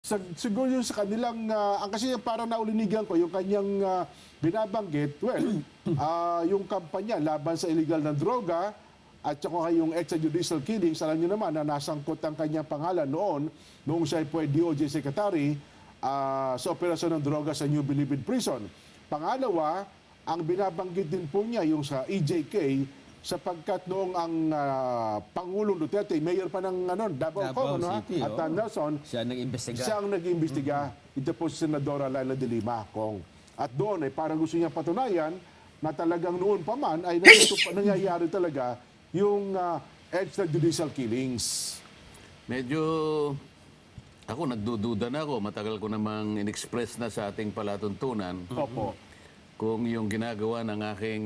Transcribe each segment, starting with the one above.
Siguro yung sa kanilang, ang kasi yung parang naulinigan ko, yung kanyang binabanggit, well, yung kampanya laban sa illegal na droga at saka yung extrajudicial killings, alam niyo naman na nasangkot ang kanyang pangalan noong siya po ay DOJ Secretary sa operasyon ng droga sa New Bilibid Prison. Pangalawa, ang binabanggit din po niya yung sa EJK, sapagkat noong ang Pangulong Duterte, mayor pa ng Davao City, at Nelson, siya nag-imbestiga. siya ang nag-iimbestiga. Ito po si Senadora Laila de Lima, Kong. At doon ay parang gusto niya patunayan na talagang noon pa man ay nangyayari talaga yung extrajudicial killings. Medyo ako nagdududa na ako. Matagal ko namang in-express na sa ating palatuntunan Opo. kung yung ginagawa ng aking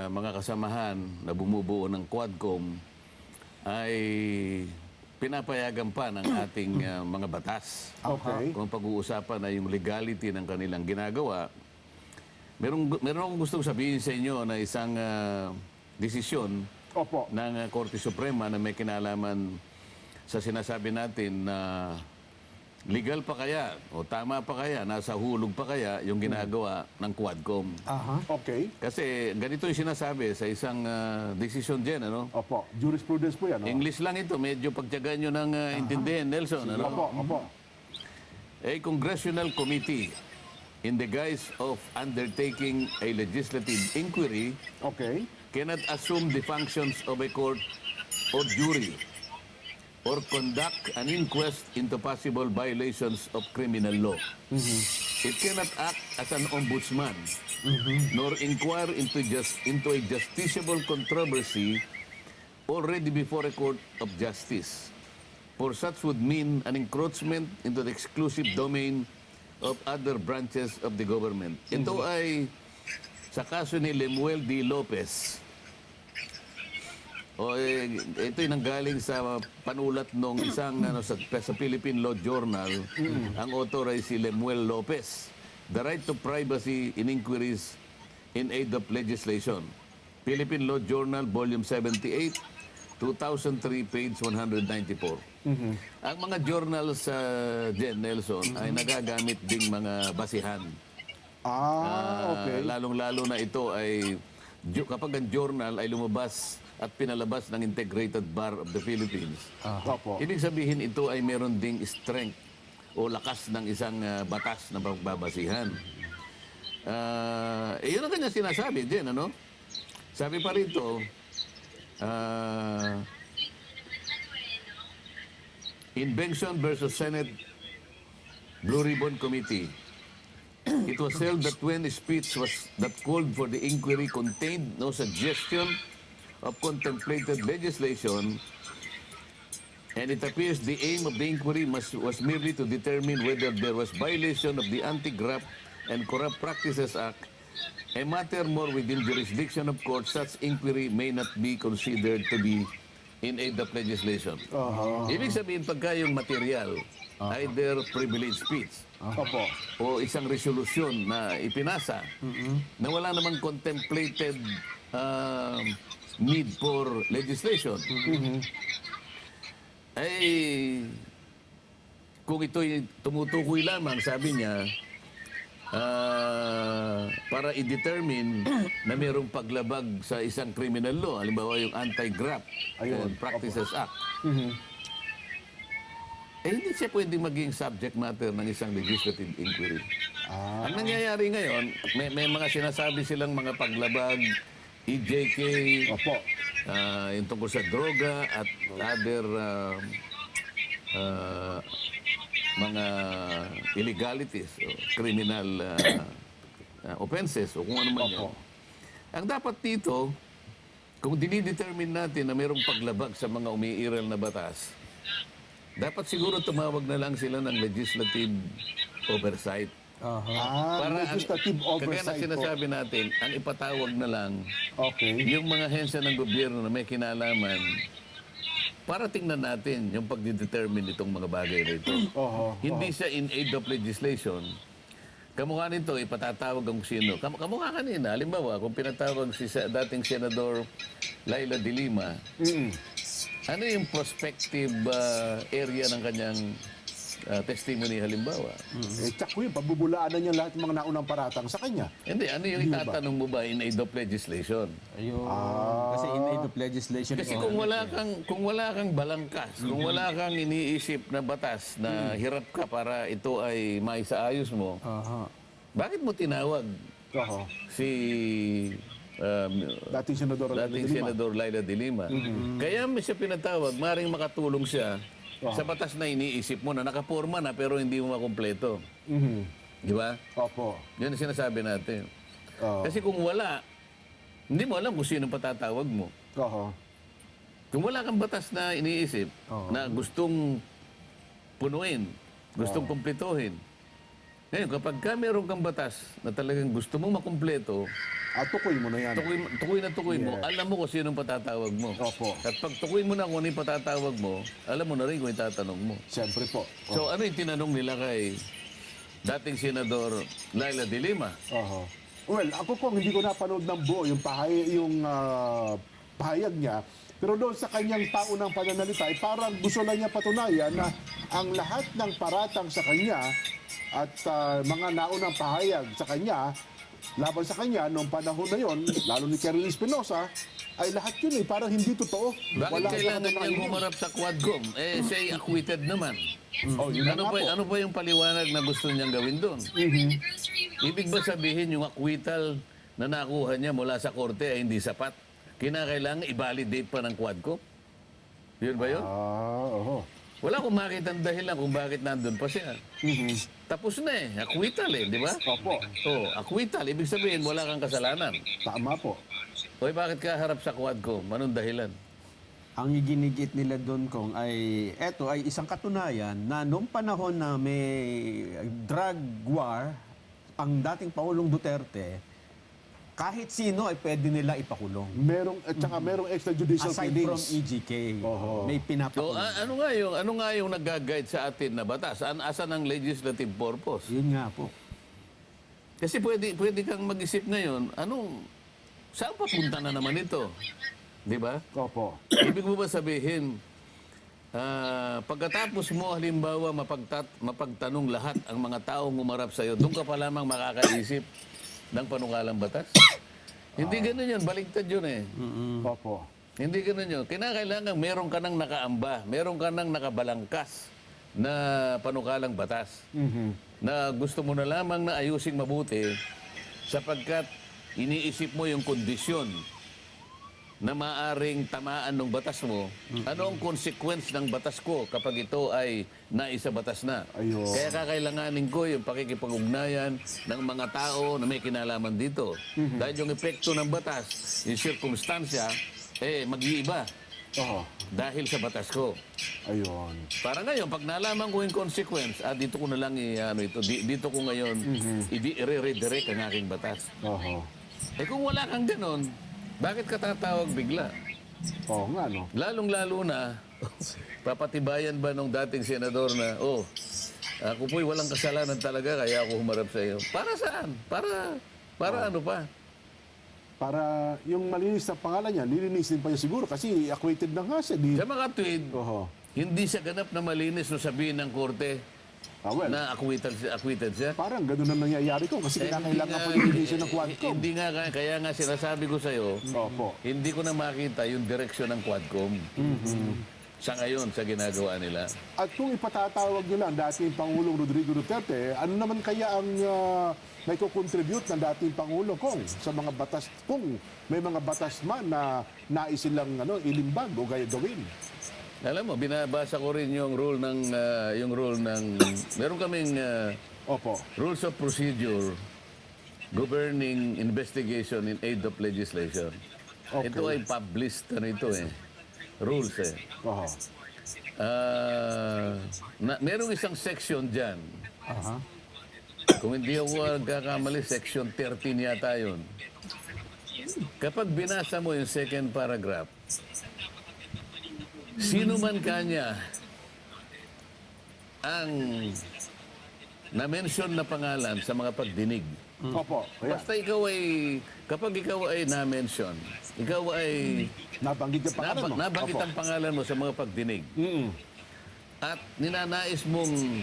mga kasamahan na bumubuo ng Quadcom ay pinapayagan pa ng ating mga batas. Okay. Kung pag-uusapan na yung legality ng kanilang ginagawa, meron akong gustong sabihin sa inyo na isang desisyon Opo. ng Korte Suprema na may kinalaman sa sinasabi natin na legal pa kaya o tama pa kaya, nasa hulog pa kaya yung ginagawa ng Quadcom. Okay. Kasi ganito yung sinasabi sa isang desisyon dyan, ano? Opo. Jurisprudence po yan. English lang ito, medyo pagtyagaan nyo ng intindihin, Nelson. Ano? Opo. A congressional committee in the guise of undertaking a legislative inquiry Okay. cannot assume the functions of a court or jury or conduct an inquest into possible violations of criminal law. It cannot act as an ombudsman, nor inquire into a justiciable controversy already before a court of justice. For such would mean an encroachment into the exclusive domain of other branches of the government. Ito ay sa kaso ni Lemuel D. Lopez. Ito'y nanggaling sa panulat nung isang sa Philippine Law Journal. Ang author ay si Lemuel Lopez. The right to privacy in inquiries in aid of legislation. Philippine Law Journal, Volume 78, 2003, page 194. Ang mga journals sa Jen Nelson ay nagagamit ding mga basihan. Okay. Lalong-lalo na ito ay kapag ang journal ay lumabas at pinalabas ng Integrated Bar of the Philippines. Opo. Ibig sabihin ito ay meron ding strength o lakas ng isang batas na pagbabasihan. Yun ang kanya sinasabi din, ano? Sabi pa rito, in Benson versus Senate Blue Ribbon Committee, it was held that when a speech that called for the inquiry contained no suggestion of contemplated legislation, and it appears the aim of the inquiry was merely to determine whether there was violation of the Anti-Graft and Corrupt Practices Act, a matter more within jurisdiction of court. Such inquiry may not be considered to be in aid of legislation. Ibig sabihin, pagka yung material, either privileged speech, Opo. o isang resolusyon na ipinasa na wala namang contemplated need for legislation, ay kung ito'y tumutukoy lamang, sabi niya, para i-determine na mayroong paglabag sa isang criminal law, halimbawa yung Anti-Graft and Practices Act, hindi siya pwedeng maging subject matter ng isang legislative inquiry. Ang nangyayari ngayon, may mga sinasabi silang mga paglabag, EJK, Opo. yung tungkol sa droga at other mga illegalities o criminal offenses o kung ano man yan. Ang dapat dito, kung dinidetermine natin na mayroong paglabag sa mga umiiral na batas, dapat siguro tumawag na lang sila ng legislative oversight. Legislative Kaya na oversight po. sinasabi natin, ang ipatawag na lang Okay. yung mga hensya ng gobyerno na may kinalaman para tingnan natin yung pagdidetermine itong mga bagay na ito. Hindi siya in aid of legislation. Kamukha nito, ipatatawag ang sino. Kamukha kanina, halimbawa, kung pinatawag si dating Senador Laila de Lima, ano yung prospective area ng kanyang testimony halimbawa. Tsak ko yun, pabubulaan na niya lahat ng mga naunang paratang sa kanya. Hindi, ano yung itatanong mo ba in aid of legislation? Ayun. Kasi in aid of legislation. Kasi kung wala kang balangkas, kung wala kang iniisip na batas na hirap ka para ito ay maisaayos mo, Aha. bakit mo tinawag Oo. si Dating Senador Laila dating de Lima. Senador Laila de Lima? Kaya mo siya pinatawag, maring makatulong siya sa batas na iniisip mo na nakaporma na pero hindi mo makumpleto. Mhm. Di ba? Opo. Yun ang sinasabi natin. Oo. Kasi kung wala, hindi mo alam kung sino patatawag mo. Oo. Kung wala kang batas na iniisip, na gustong punuin, gustong kumpletuhin. Ngayon, kapag ka meron kang batas na talagang gusto mong makumpleto, Tukoy mo na yan. tukoy mo, alam mo kung sino patatawag mo. Opo. At pag tukoy mo na kung ano yung patatawag mo, alam mo na rin kung yung tatanong mo. Siyempre po. So ano yung tinanong nila kay dating Senador Laila de Lima? Oo. Well, ako po hindi ko napanood ng buo yung pahayag niya. Pero doon sa kanyang taunang pananalita, ay parang gusto lang niya patunayan na ang lahat ng paratang sa kanya at mga naunang pahayag sa kanya, laban sa kanya noong panahon na yon, lalo ni Karen Espinosa, ay lahat yun parang hindi totoo. Bakit kailangan katunayan niyang yun. humarap sa Quadcom? Siya'y acquitted naman. Oh, yun na Ano nga po. ano ba yung paliwanag na gusto niyang gawin doon? Ibig ba sabihin yung acquittal na nakuha niya mula sa korte ay hindi sapat? Kinakailangan i-validate pa ng Quadcom? Yun ba yun? Oo. Wala akong makita ang dahilan kung bakit nandun pa siya. Tapos na acquittal di ba? Opo. Acquittal. Ibig sabihin, wala kang kasalanan. Tama po. Hoy, bakit ka harap sa Quadcom? Anong dahilan? Ang iginigit nila doon kung ay eto ay isang katunayan na noong panahon na may drug war ang dating Pangulong Duterte, kahit sino ay pwede nila ipakulong. Merong extrajudicial Aside from killings. EJK, Oho. may So, pinapakulong. ano nga yung nag-guide sa atin na batas? Asan ang legislative purpose? Yun nga po. Kasi pwede kang mag-isip ngayon, saan papunta na naman ito? Di ba? Opo. Ibig mo ba sabihin, pagkatapos mo halimbawa mapagtanong lahat ang mga taong umarap sa'yo, doon ka pa lamang makakaisip ng panukalang batas? Hindi ganun yun, baligtad yun Opo. Hindi ganun yun. Kinakailangan meron ka nang nakaamba, meron ka nang nakabalangkas na panukalang batas na gusto mo na lamang na ayusing mabuti sapagkat iniisip mo yung kondisyon na maaring tamaan ng batas mo, ano ang consequence ng batas ko kapag ito ay naisa batas na. Ayun. Kaya kakailanganin ko yung pakikipag-ugnayan ng mga tao na may kinalaman dito. Dahil yung epekto ng batas, yung sirkumstansya, mag-iiba Oo. dahil sa batas ko. Ayun. Para ngayon, pag nalaman ko yung consequence, dito ko na lang dito ko ngayon i-redirect ang aking batas. Oo. Kung wala kang ganon, bakit ka tatawag bigla? Oo nga, no? Lalong-lalo na, papatibayan ba nung dating senador na, ako po'y walang kasalanan talaga kaya ako humarap sa iyo. Para saan? Para ano pa? Para yung malinis na pangalan niya, nilinisin pa niya siguro kasi acquitted na nga siya. Sa mga tweet, Oo. hindi siya ganap na malinis no sabihin ng korte Well, na acquitted siya. parang ganun na nangyayari ko kasi kinakailangan pa nilinisin ng Quadcom. Hindi nga, kaya nga sinasabi ko sa'yo, Opo. hindi ko na makita yung direksyon ng Quadcom. Sa ngayon, sa ginagawa nila. At kung ipatatawag nila ang dating Pangulong Rodrigo Duterte, ano naman kaya ang may kukontribute ng dating Pangulo kung sa mga batas, kung may mga batas man na nais silang ilimbag o gawin? Alam mo, binabasa ko rin yung rule ng meron kaming Opo. rules of procedure governing investigation in aid of legislation. Okay. Ito ay published rules Oho. Merong isang section diyan. Aha. Kung hindi ako nagkakamali, section 13 yata yun. Kapag binasa mo yung second paragraph, sino man kanya ang na-mention na pangalan sa mga pagdinig. Opo. Ayan. Basta kapag ikaw ay na-mention, ikaw ay Nabanggit yung pangalan mo. nabanggit Opo. ang pangalan mo sa mga pagdinig. at ninanais mong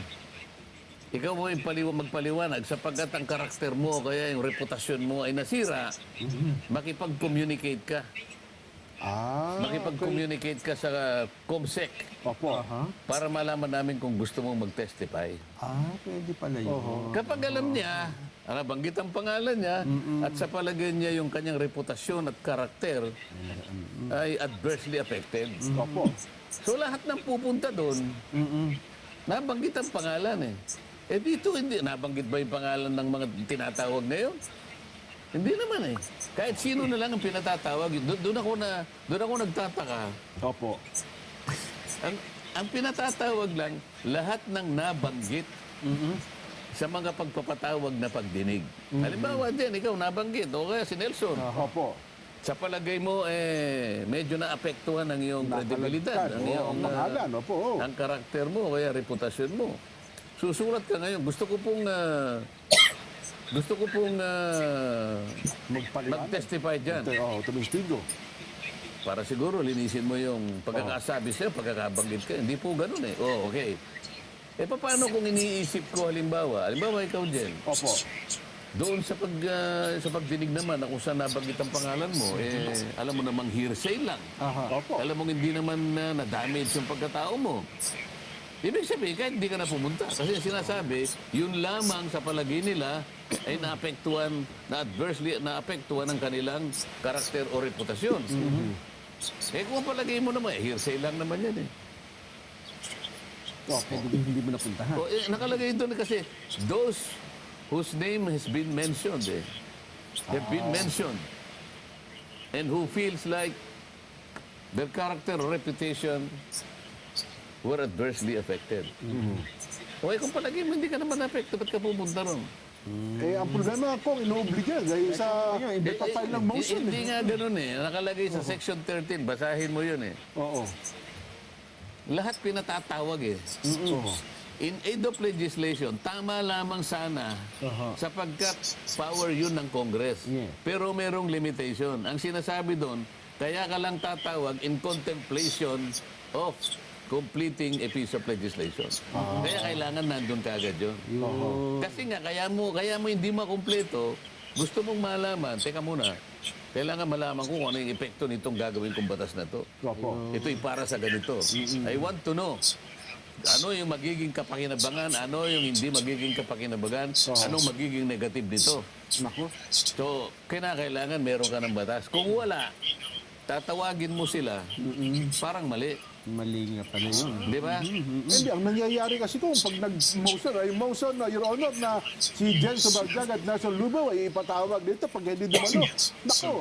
ikaw mo yung magpaliwanag sapagkat ang karakter mo o kaya yung reputasyon mo ay nasira, makipag-communicate ka. Makipag-communicate ka sa COMSEC Opo. para malaman namin kung gusto mong mag-testify. Pwede pala yun. Kapag alam niya, nabanggit ang pangalan niya, at sa palagay niya yung kanyang reputasyon at karakter ay adversely affected. Opo. So lahat ng pupunta doon, nabanggit ang pangalan eh. Eh dito hindi, nabanggit ba yung pangalan ng mga tinatawag ngayon? Hindi naman eh. Kahit sino na lang ang pinatatawag, doon ako nagtataka. Opo. Ang pinatatawag lang, lahat ng nabanggit sa mga pagpapatawag na pagdinig. Halimbawa din, ikaw nabanggit, o kaya si Nelson. Opo. Sa palagay mo, medyo naapektuhan ang iyong kredibilidad, ang iyong pangalan, opo. ang karakter mo, o kaya reputasyon mo. Susulat ka ngayon. Gusto ko pong mag-testify dyan. Tumistigo. Para siguro linisin mo yung pagkakasabi sa'yo, pagkakabanggit ka. Hindi po ganun eh. Oh, okay. Paano kung iniisip ko halimbawa ikaw Jen, Opo. doon sa pagdinig naman na kung saan nabanggit ang pangalan mo, alam mo namang hearsay lang. Opo. Alam mo hindi naman na-damage yung pagkatao mo. Ibig sabihin, kahit hindi ka na pumunta. Kasi sinasabi, yun lamang sa palagay nila ay naapektuhan, na-adversely naapektuhan ng kanilang karakter o reputasyon. Kung palagay mo naman, hearsay lang naman yan eh. Pwede hindi mo napuntahan. Nakalagay doon kasi, those whose name has been mentioned, have been mentioned, and who feels like their character or reputation were adversely affected. Okay, kung palagi mo hindi ka naman affected, ba't ka pupunta ron? Ang problema ko, inuobliga dahil sa ipapile ng motion. Hindi nga ganun eh. Nakalagay sa Section 13, basahin mo yun eh. Oo. Lahat pinatatawag eh. In aid of legislation, tama lamang sana sapagkat power yun ng Congress. Pero merong limitation. Ang sinasabi doon, kaya ka lang tatawag in contemplation of completing a piece of legislation. Kaya kailangan nandun ka agad yun. Kasi nga, kaya mo hindi makumpleto, gusto mong malaman, teka muna, kailangan malaman ko kung ano yung epekto nitong gagawin kong batas na to. Opo. Ito'y para sa ganito. I want to know. Ano yung magiging kapakinabangan, ano yung hindi magiging kapakinabangan, anong magiging negative nito. Naku. So, kailangan meron ka ng batas. Kung wala, tatawagin mo sila, parang mali. Mali nga pala yun. Di ba? Hindi, ang nangyayari kasi kung pag nag-motion, Your Honor, na si Jen Subarjag at Nelson Lubaw ay ipatawag dito pag hindi dumano. Naku,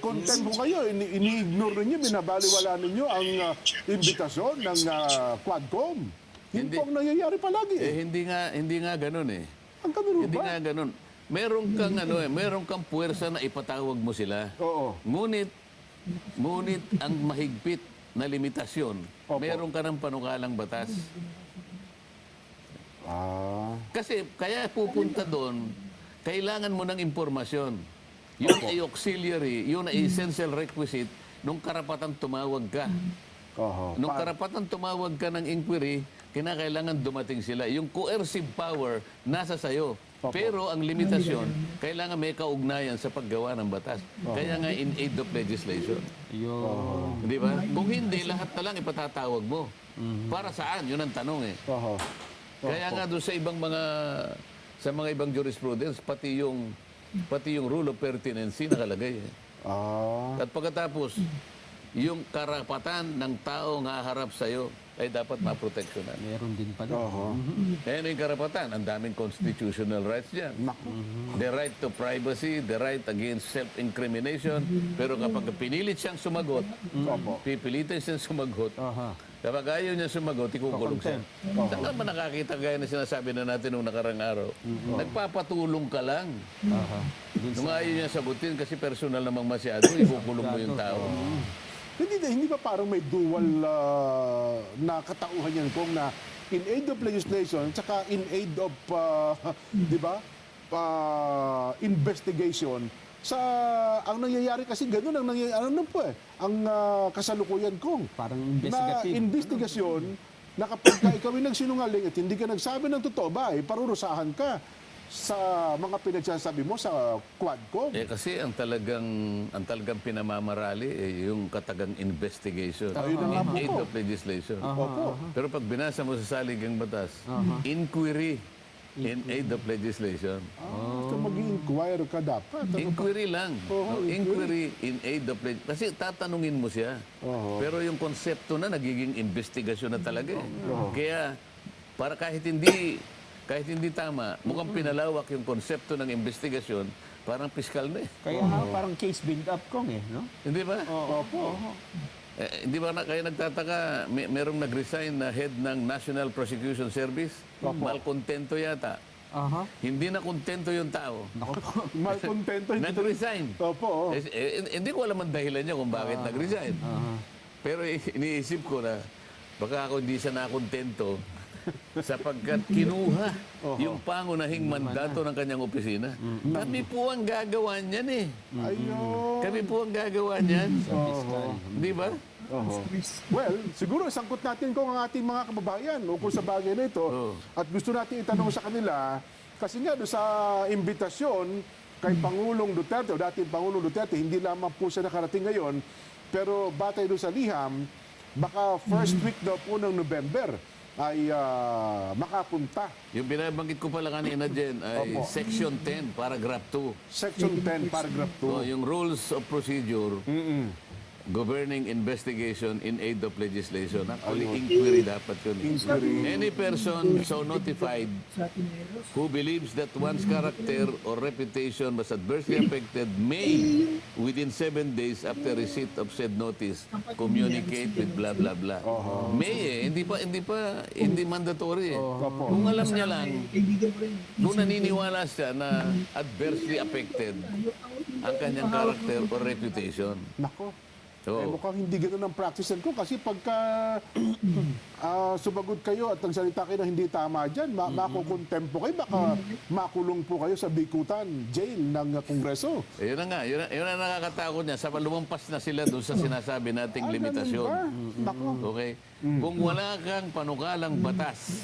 content ko kayo, ini-ignore ninyo, binabaliwala ninyo ang imbitasyon ng Quadcom. Yun po ang nangyayari palagi. Hindi nga ganun eh. Ang ganun Hindi ba? nga ganun. Meron kang puwersa na ipatawag mo sila. Oo. Ngunit ang mahigpit na limitasyon, Opo. meron ka ng panukalang batas. Kasi kaya pupunta doon, kailangan mo ng impormasyon. Yun ay auxiliary, yun ay essential requisite nung karapatan tumawag ka. Nung karapatan tumawag ka ng inquiry, kinakailangan dumating sila. Yung coercive power, nasa sayo. Pero ang limitasyon, kailangan may kaugnayan sa paggawa ng batas. Kaya nga in aid of legislation. Di ba? Kung hindi, lahat na lang ipatatawag mo. Para saan? Yun ang tanong eh. Kaya nga doon sa mga ibang jurisprudence, pati yung rule of pertinency nakalagay eh. At pagkatapos, yung karapatan ng tao nga harap sa'yo ay dapat maproteksyonan. Meron din pala. Kaya yung karapatan, ang daming constitutional rights dyan. The right to privacy, the right against self-incrimination. Pero kapag pinilit siyang sumagot, pipilitin siyang sumagot, kapag ayaw niya sumagot, ikukulong siya. Saan ka ba nakakita gaya na sinasabi na natin nung nakarang araw? Nagpapatulong ka lang. Nung ayaw niya sagutin kasi personal namang masyado, ikukulong mo yung tao. Hindi ba parang may dual na katauhan yan kung na in aid of legislation tsaka in aid of, di ba, investigation. Ang nangyayari kasi ganun, ang nangyayari, ang kasalukuyan kong Parang na investigative. investigasyon, na kapag ka ikaw ay nagsinungaling at hindi ka nagsabi ng totoo ba, parurusahan ka sa mga pinagsasabi mo sa Quadcom. Kasi ang talagang pinamamarali yung katagang investigation Ayun na nga in po aid po. of legislation. Opo. Pero pag binasa mo sa saligang batas, inquiry in aid of legislation. Kung mag-i-inquire ka dapat. Inquiry lang. Oo, No, inquiry in aid of legislation. Kasi tatanungin mo siya. Oo. Pero yung konsepto na nagiging investigasyon na talaga. Kaya para kahit hindi tama, mukhang pinalawak yung konsepto ng investigasyon, parang piskal na eh. Kaya nga parang case build-up kong no? Hindi ba? Opo. Hindi ba kayo nagtataka, merong nag-resign na head ng National Prosecution Service? Malkontento yata. Aha. Hindi na kontento yung tao. Malkontento. Nag-resign. Opo. Hindi ko alam ang dahilan niya kung bakit nag-resign. Pero iniisip ko na, baka ako hindi siya nakontento sapagkat kinuha yung pangunahing mandato ng kanyang opisina. Kami po ang gagawa niyan eh. Ayun. Kami po ang gagawa niyan. Di ba? Well, siguro sangkot natin kung ang ating mga kababayan ukol sa bagay na ito. At gusto natin itanong sa kanila, kasi nga doon sa imbitasyon kay Pangulong Duterte, o dating Pangulong Duterte, hindi lamang po siya nakarating ngayon, pero batay doon sa liham, baka first week daw po ng November ay makapunta. Yung binabanggit ko pala kanina dyan ay Opo. Section 10, Paragraph 2. Section 10, paragraph 2. Yung rules of procedure governing investigation in aid of legislation. Actually, inquiry dapat yun. Any person so notified who believes that one's character or reputation was adversely affected may, within 7 days after receipt of said notice, communicate with blah blah blah. May hindi mandatory eh. Kung alam niya lang, kung naniniwala siya na adversely affected ang kanyang character or reputation. Nako. Oo. Mukhang hindi ganun ang practice ko kasi pagka sumagot kayo at nagsalita kayo na hindi tama dyan, makukontempo kayo, baka makulong po kayo sa Bikutan jail ng Kongreso. Yun na nga, yun ang nakakatakot niya. Sa lumampas na sila doon sa sinasabi nating limitasyon. Nako. Okay? Kung wala kang panukalang batas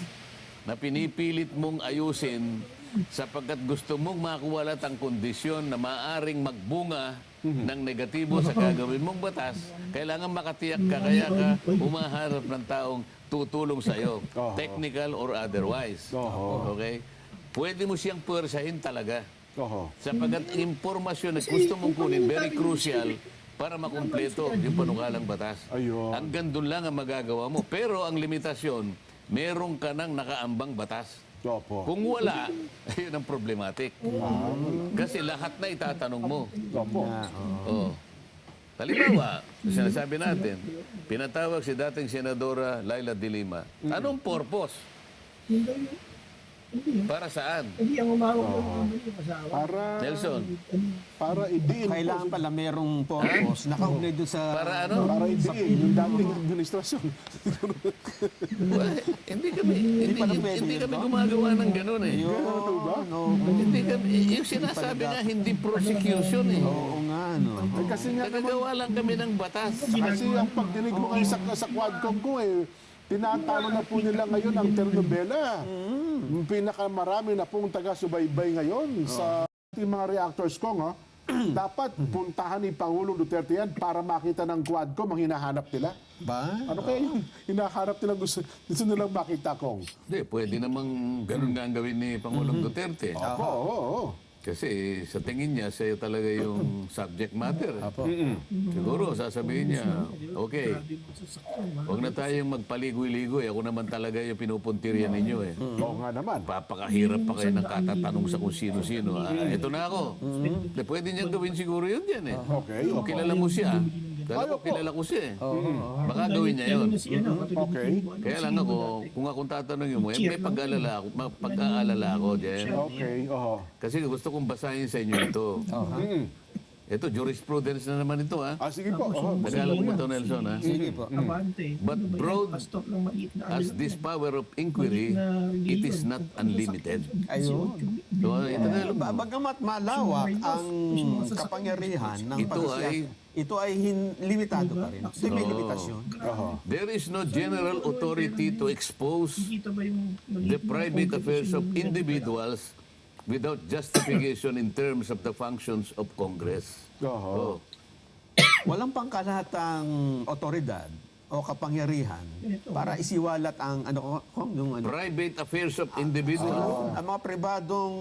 na pinipilit mong ayusin sapagkat gusto mong makuwalat ang kondisyon na maaring magbunga ng negatibo sa gagawin mong batas, kailangan makatiyak ka, kaya ka umaharap ng taong tutulong sa iyo, technical or otherwise. Okay? Pwede mo siyang puwersahin talaga. Sapagkat impormasyon na gusto mong kunin, very crucial para makumpleto yung panukalang batas. Ayun. Hanggang doon lang ang magagawa mo. Pero ang limitasyon, meron ka ng nakaambang batas. Opo. Kung wala, ayun ang problematic. Kasi lahat na itatanong mo. Opo. Oh. Halimbawa, sinasabi natin, pinatawag si dating Senadora Laila de Lima. Anong purpose? Para saan? Hindi ang umawag ng asawa. Nelson, Para idiin po. Kailangan pala merong purpose. Nakaugnay doon sa... para ano? Para idiin yung dating administrasyon. Well, hindi kami gumagawa ng ganun eh. Ano ba? Hindi kami, yung sinasabi nga, hindi prosecution eh. Oo nga, no. Kasi nga naman, Nagagawa lang kami ng batas. kasi ang pagdinig mo ngayon sa Quadcom ko tinatalo na po nila ngayon ang telenovela. Yung pinakamarami na pong taga-subaybay ngayon sa ating mga reactors ko, dapat puntahan ni Pangulong Duterte yan para makita ng Quadcom ang hinahanap nila. Ba? Ano kaya yung hinahanap nila gusto nilang makita kong? Hindi, pwede namang ganun nga ang gawin ni Pangulong Duterte. Oo. Kasi sa tingin niya, siya talaga yung subject matter. Siguro, sasabihin niya, okay, huwag na tayong magpaligoy-ligoy. Ako naman talaga yung pinupuntirya ninyo eh. Oo nga naman. Papakahirap pa kayo ng katatanong sa kung sino-sino. Ito na ako. Pwede niyang gawin siguro yun yan eh. Okay. Kung kilala mo siya, kilala ko siya eh. Baka gawin niya yun. Okay. Kaya lang ako, kung akong tatanungin mo, may pag-aalala ako, Jen. Okay. Oo. Kasi gusto kong basahin sa inyo ito. Ito, jurisprudence na naman ito, ha? Sige po. Tagalog mo ito, Nelson, ha? Sige po. Abante. But Ano ba yan? broad Pastok ng maliit na As ano this yan. power of inquiry, it is not unlimited. Ayun. So, ito na lang. Bagamat malawak ang kapangyarihan ng Ito ito ay limitado pa rin. Ito may limitasyon. There is no general authority to expose Kita ba yung the private affairs of individuals without justification in terms of the functions of Congress. Oh. Walang pangkalahatang otoridad o kapangyarihan para isiwalat ang yung Private affairs of individuals. ang mga pribadong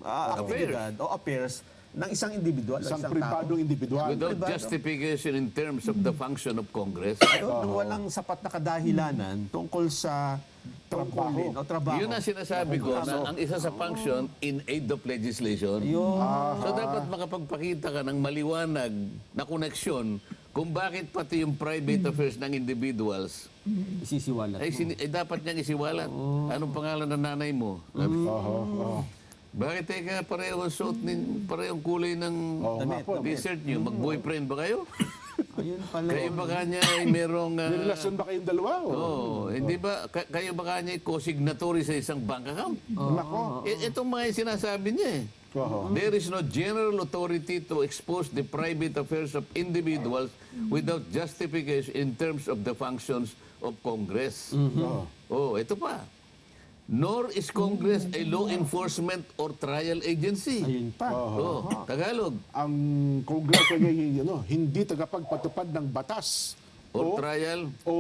aktibidad o affairs ng isang individual, Isang isang pribadong individual. Without justification in terms of the function of Congress. tao. Nung walang sapat na kadahilanan tungkol sa tungkulin o trabaho. Yun ang sinasabi ko na ang isa sa function in aid of legislation. Yun. So dapat makapagpakita ka ng maliwanag na koneksyon kung bakit pati yung private affairs ng individuals Isisiwalat ay, mo. dapat niyang isiwalat. Anong pangalan ng nanay mo? Bakit teka pareho ang suot, pareho ang kulay ng Damit. t-shirt niyo? Mag-boyfriend ba kayo? Ayun pala. Kayo baka niya ay merong... May relasyon ba kayong dalawa? hindi ba kayo baka niya ay co-signatory sa isang bank account? Nako. Itong mga yung sinasabi niya eh. There is no general authority to expose the private affairs of individuals without justification in terms of the functions of Congress. Oh, ito pa. Nor is Congress a law enforcement or trial agency. Ayun pa. Oh, Tagalog. Ang Kongreso ay hindi tagapagpatupad ng batas Or trial. o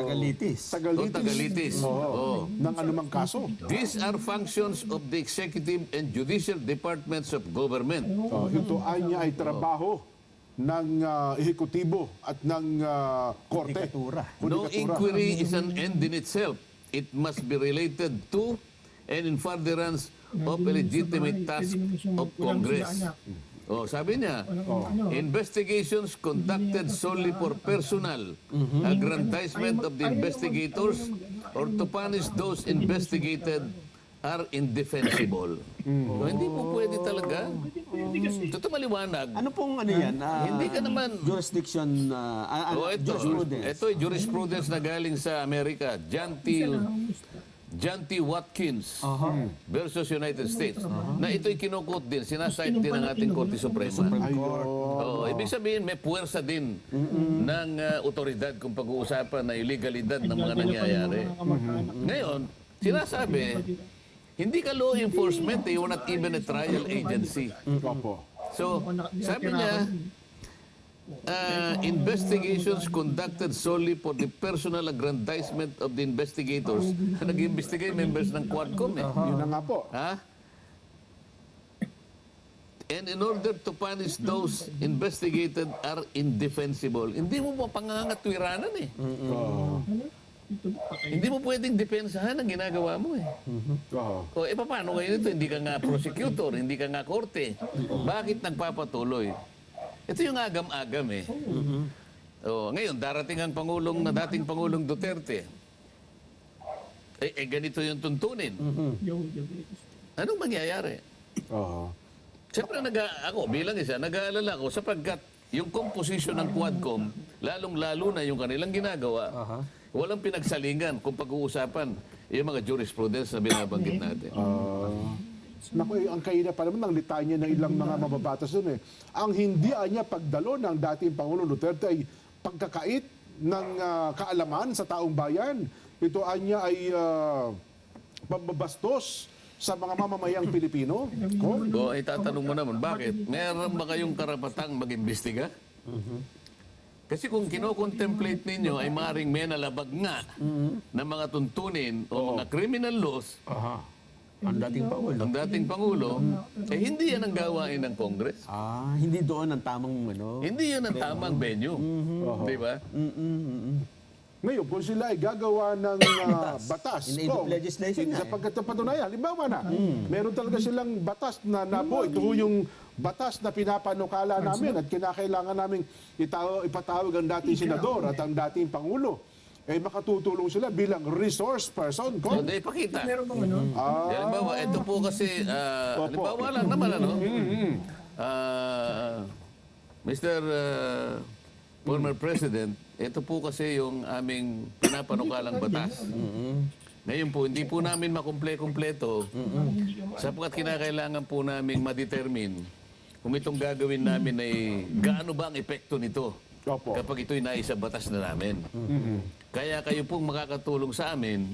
Tagalitis. O tagalitis. Oh. ng anumang kaso. These are functions of the executive and judicial departments of government. Ito ay trabaho ng ehekutibo at ng korte. Judikatura. No inquiry is an end in itself. It must be related to and in furtherance of a legitimate task of Congress. Oh, sabi niya, investigations conducted solely for personal aggrandizement of the investigators or to punish those investigated are indefensible. So, hindi mo pwede talaga. Ito maliwanag. Ano pong yan? Hindi ka naman... Jurisdiction, jurisprudence. Ito ay jurisprudence na galing sa Amerika. John T. Watkins versus United States. Na ito'y kinukot din, sinasite din ng ating Korte Suprema. Oh, ibig sabihin, may puwersa din ng otoridad kung pag-uusapan na illegalidad ng mga nangyayari. Ngayon, sinasabi, hindi ka law enforcement, you are not even a trial agency. Opo. So, sabi niya, investigations conducted solely for the personal aggrandizement of the investigators. Nag-investigate members ng Quadcom eh. Yun na nga po. Ha? And in order to punish those investigated are indefensible. Hindi mo pa pangangatwiranan eh. Hindi mo pwedeng depensahan ang ginagawa mo eh. O, paano ngayon ito? Hindi ka nga prosecutor, hindi ka nga korte. Bakit nagpapatuloy? Ito yung agam-agam eh. O, ngayon, darating ang dating Pangulong Duterte. Ganito yung tuntunin. Anong mangyayari? Siyempre, ako bilang isa, nag-aalala ko sapagkat yung composition ng Quadcom, lalong-lalo na yung kanilang ginagawa, walang pinagsalingan kung pag-uusapan yung mga jurisprudence na binabanggit natin. Naku, ang kaina pa naman ng litanya ng ilang mga mababatas doon eh. Ang hindi niya pagdalo ng dating Pangulong Duterte ay pagkakait ng kaalaman sa taong bayan. Ito niya ay pambabastos sa mga mamamayang Pilipino. O, itatanong mo naman, bakit? Meron ba kayong karapatang mag-imbestiga? Kasi kung kino-contemplate ninyo ay maaaring may nalabag nga ng mga tuntunin o mga criminal laws, Ang dating Pangulo. hindi yan ang gawain ng Congress. Hindi doon ang tamang Hindi yan ang tamang venue. Di ba? Ngayon, kung sila ay gagawa ng batas, In aid of legislation nga eh. sapagkat patunayan, halimbawa na, meron talaga silang batas na napo, ito ho yung batas na pinapanukala namin at kinakailangan namin ipatawag ang dating senador at ang dating Pangulo. Makatutulong sila bilang resource person. So, di pakita. Meron bang ano? Halimbawa, ito po kasi, halimbawa lang naman, Mr. Former President, ito po kasi yung aming pinapanukalang batas. Ngayon po, hindi po namin makumple-kumpleto sapagkat kinakailangan po namin ma-determine kung itong gagawin namin ay gaano ba ang epekto nito Opo. kapag ito'y naisa batas na namin. Kaya kayo pong makakatulong sa amin,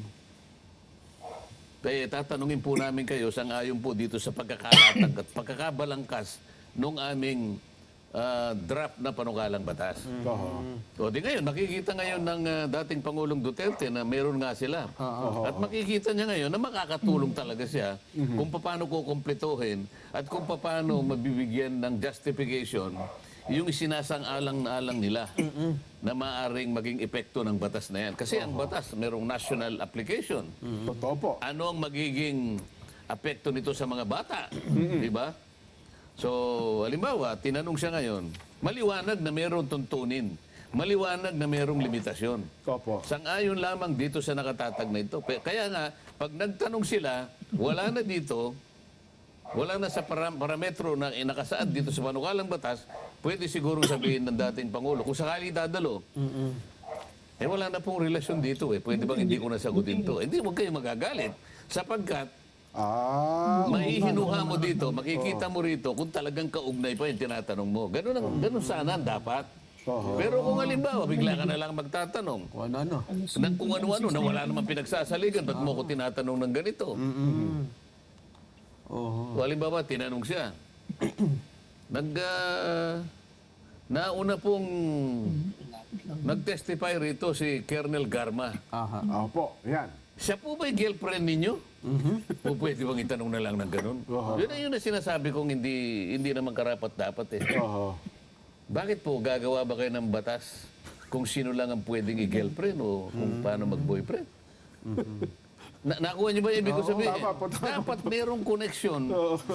kaya tatanungin po namin kayo sang-ayon po dito sa pagkakalatag at pagkakabalangkas nung aming draft na panukalang batas. O di ngayon, makikita ngayon ng dating Pangulong Duterte na meron nga sila. At makikita niya ngayon na makakatulong talaga siya kung paano kukumpletuhin at kung paano mabibigyan ng justification yung isinasang-alang-alang nila na maaaring maging epekto ng batas na yan. Kasi ang batas, merong national application. Totoo po. Ano ang magiging apekto nito sa mga bata? Di ba? So, halimbawa, tinanong siya ngayon, maliwanag na mayroong tuntunin. Maliwanag na mayroong limitasyon. Opo. Sang-ayon lamang dito sa nakatatag na ito. Kaya nga, pag nagtanong sila, wala na dito, wala na sa parametro na nakasaad dito sa panukalang batas, pwede sigurong sabihin ng dating Pangulo, kung sakali dadalo, wala na pong relasyon dito eh. Pwede bang hindi ko nasagutin to? Hindi, huwag kayo magagalit. Sapagkat, maihinuha mo dito, makikita mo rito kung talagang kaugnay pa yung tinatanong mo. Ganun sana ang dapat. Pero kung halimbawa, bigla ka na lang magtatanong Kung ano-ano. ng kung ano-ano na wala namang pinagsasaligan, ba't mo ko tinatanong ng ganito? Oo. O halimbawa, tinanong siya. Nauna pong nag-testify rito si Colonel Garma. Aha. Opo. Yan. Siya po ba'y girlfriend ninyo? O pwede bang itanong na lang ng ganun? Yun na sinasabi kong hindi naman karapat-dapat eh. Bakit po gagawa ba kayo ng batas kung sino lang ang pwedeng i-girlfriend o kung paano mag-boyfriend? Nakuha niyo ba yung ibig ko sabihin? Dapat merong koneksyon.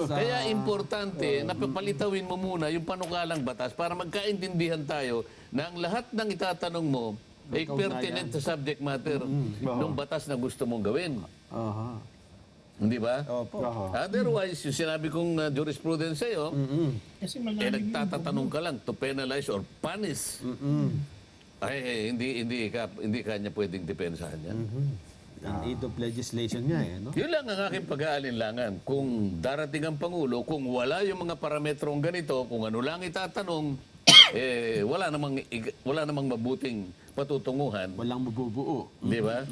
Kaya importante na papalitawin mo muna yung panukalang batas para magkaintindihan tayo na ang lahat ng itatanong mo ay pertinent sa subject matter ng batas na gusto mong gawin. Aha. Hindi ba? Opo. Otherwise, yung sinabi kong jurisprudence sa'yo, Kasi malalim nagtatatanong ka lang to penalize or punish. Ay, hindi kanya pwedeng depensahan yan. In aid of legislation nga eh, no? Yun lang ang aking pag-aalinlangan. Kung darating ang Pangulo, kung wala yung mga parametrong ganito, kung ano lang itatanong, wala namang mabuting patutunguhan. Walang mabubuo. Di ba?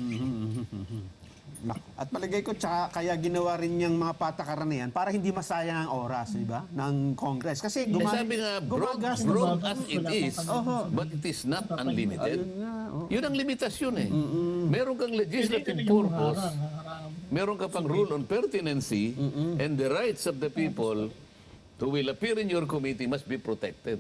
At palagay ko, tsaka kaya ginawa rin niyang mga patakaran na yan para hindi masayang ang oras, di ba, ng Congress. Kasi Sabi nga, broad as it is, but it is not unlimited. Yun ang limitasyon eh. Meron kang legislative purpose, meron ka pang rule on pertinency, and the rights of the people who will appear in your committee must be protected.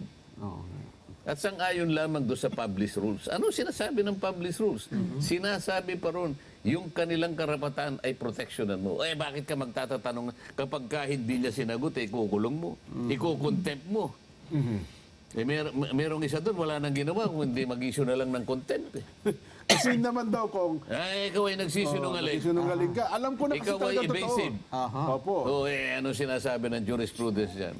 At sang-ayon lamang doon sa published rules. Ano sinasabi ng published rules? Sinasabi pa ron, yung kanilang karapatan ay protectionan mo. Bakit ka magtatatanong kapag ka hindi niya sinagot, ikukulong mo, ikukontempt mo. Merong isa doon, wala nang ginawa kung hindi mag-issue na lang ng contempt. Kasi naman daw kung Ikaw ay nagsisinungaling. sinungaling ka, alam ko na kasi Ikaw ay talaga totoo. evasive. Opo. Ano sinasabi ng jurisprudence yan?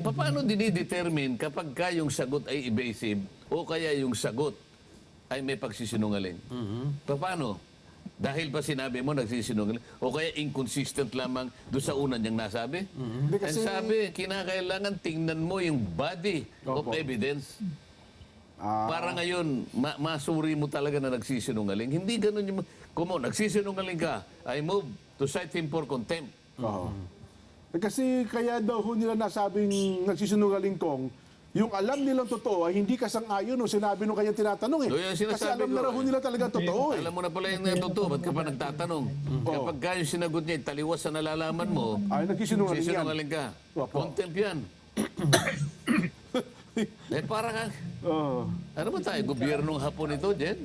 Paano dinidetermine kapag ka yung sagot ay evasive o kaya yung sagot ay may pagsisinungaling? Paano? Dahil ba sinabi mo nagsisinungaling? O kaya inconsistent lamang doon sa una niyang nasabi? Hindi Ang kasi- sabi, kinakailangan tingnan mo yung body of evidence. Para ngayon, masuri mo talaga na nagsisinungaling. Hindi ganun yung... Kung nagsisinungaling ka, I move to cite him for contempt. Kasi kaya daw ho nila nasabing nagsisinungaling kong yung alam nilang totoo ay hindi kasang-ayon nung sinabi nung kanyang tinatanong eh. So, yan Kasi sinasabi alam ko, na raw ho nila talaga totoo eh. Alam mo na pala yung totoo, ba't ka pa nagtatanong? Kapag ka yung sinagot niya, taliwas sa nalalaman mo, Ay, nagsisinungaling yan. sisinungaling ka. Opo. Contempt yan. Para ka, Oo. ano ba tayo, gobyernong hapon ito, Jen?